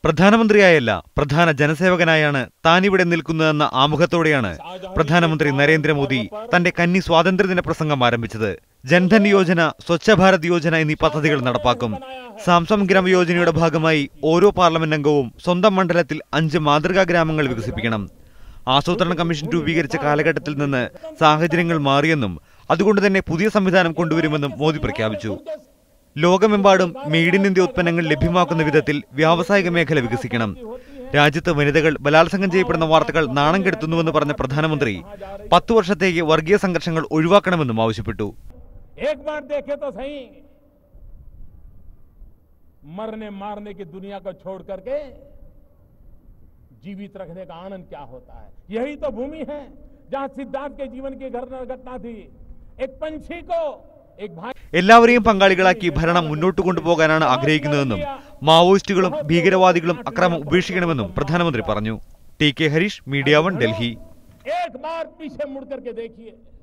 പ്രധാനമന്ത്രിയായല്ല പ്രധാന ജനസേവകനായാണ് താനിവിടെ നിൽക്കുന്നതെന്ന ആമുഖത്തോടെയാണ് പ്രധാനമന്ത്രി നരേന്ദ്രമോദി തന്റെ കന്നി സ്വാതന്ത്ര്യദിന പ്രസംഗം ആരംഭിച്ചത്. ജൻധൻ യോജന, സ്വച്ഛ ഭാരത് യോജന എന്നീ പദ്ധതികൾ നടപ്പാക്കും. സാംസം ഗ്രാം യോജനയുടെ ഭാഗമായി ഓരോ പാർലമെന്റ് അംഗവും സ്വന്തം മണ്ഡലത്തിൽ 5 മാതൃകാ ഗ്രാമങ്ങൾ വികസിപ്പിക്കണം. ആസൂത്രണ കമ്മീഷൻ രൂപീകരിച്ച കാലഘട്ടത്തിൽ നിന്ന് സാഹചര്യങ്ങൾ മാറിയെന്നും അതുകൊണ്ട് തന്നെ പുതിയ സംവിധാനം കൊണ്ടുവരുമെന്നും മോദി പ്രഖ്യാപിച്ചു. ലോകമെമ്പാടും മെയ്ഡ് ഇൻ ഇന്ത്യ ഉത്പന്നങ്ങൾ ലഭ്യമാക്കുന്ന വിധത്തിൽ വ്യാവസായിക മേഖല വികസിക്കണം. രാജ്യത്ത് വനിതകൾ ബലാത്സംഗം ചെയ്യപ്പെടുന്ന വാർത്തകൾ നാണം കെടുത്തുന്നുവെന്ന് പറഞ്ഞ പ്രധാനമന്ത്രി 10 വർഷത്തേക്ക് വർഗീയ സംഘർഷങ്ങൾ ഒഴിവാക്കണമെന്നും ആവശ്യപ്പെട്ടു. मरने मारने की दुनिया को छोड़ करके जीवित रखने का आनंद क्या होता है। यही तो भूमि है जहां सिद्धार्थ के जीवन की घटना थी। एक पंछी को एक भाई എല്ലാവരെയും പങ്കാളികളാക്കി ഭരണം മുന്നോട്ട് കൊണ്ടുപോകാനാണ് ആഗ്രഹിക്കുന്നതെന്നും മാവോയിസ്റ്റുകളും ഭീകരവാദികളും അക്രമം ഉപേക്ഷിക്കണമെന്നും പ്രധാനമന്ത്രി പറഞ്ഞു. T K Harish, media 1, Delhi.